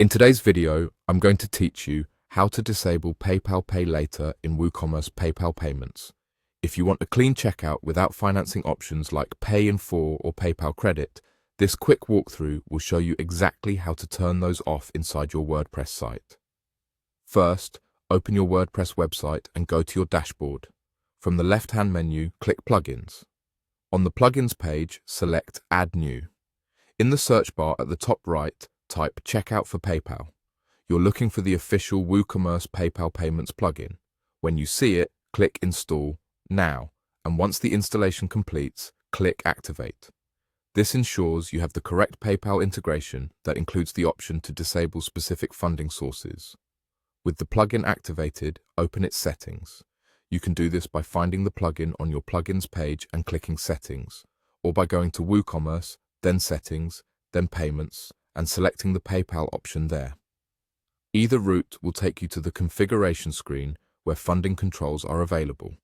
In today's video, I'm going to teach you how to disable PayPal Pay Later in WooCommerce PayPal payments. If you want a clean checkout without financing options like Pay in 4 or PayPal Credit, this quick walkthrough will show you exactly how to turn those off inside your WordPress site. First, open your WordPress website and go to your dashboard. From the left-hand menu, click Plugins. On the Plugins page, select Add New. In the search bar at the top right, type Checkout for PayPal. You're looking for the official WooCommerce PayPal Payments plugin. When you see it, click Install Now, and once the installation completes, click Activate. This ensures you have the correct PayPal integration that includes the option to disable specific funding sources. With the plugin activated, open its settings. You can do this by finding the plugin on your Plugins page and clicking Settings, or by going to WooCommerce, then Settings, then Payments, and selecting the PayPal option there. Either route will take you to the configuration screen where funding controls are available.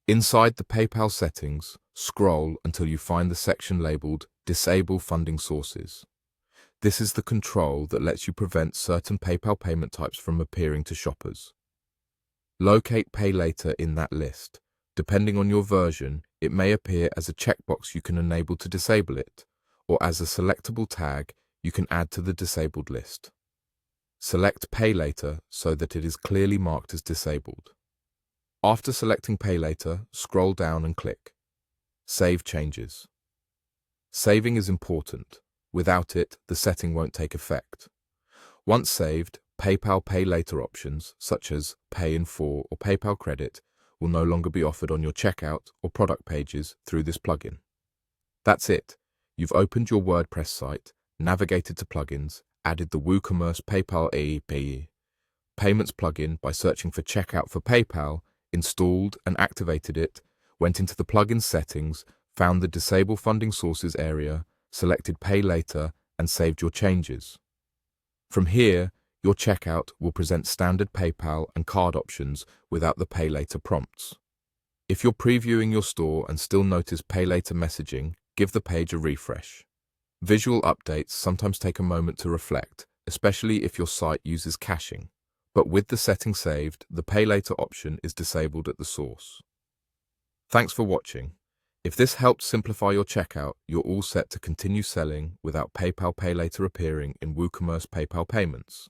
Inside the PayPal settings, scroll until you find the section labeled Disable Funding Sources. This is the control that lets you prevent certain PayPal payment types from appearing to shoppers. Locate Pay Later in that list. Depending on your version, it may appear as a checkbox you can enable to disable it, or as a selectable tag you can add to the disabled list. Select Pay Later so that it is clearly marked as disabled. After selecting Pay Later, scroll down and click Save Changes. Saving is important. Without it, the setting won't take effect. Once saved, PayPal Pay Later options, such as Pay in 4 or PayPal Credit, will no longer be offered on your checkout or product pages through this plugin. That's it. You've opened your WordPress site, navigated to Plugins, added the WooCommerce PayPal API Payments plugin by searching for Checkout for PayPal, installed and activated it, went into the plugin settings, found the Disable Funding Sources area, selected Pay Later, and saved your changes. From here, your checkout will present standard PayPal and card options without the Pay Later prompts. If you're previewing your store and still notice Pay Later messaging, give the page a refresh. Visual updates sometimes take a moment to reflect, especially if your site uses caching. But with the setting saved, the Pay Later option is disabled at the source. Thanks for watching. If this helped simplify your checkout, you're all set to continue selling without PayPal Pay Later appearing in WooCommerce PayPal payments.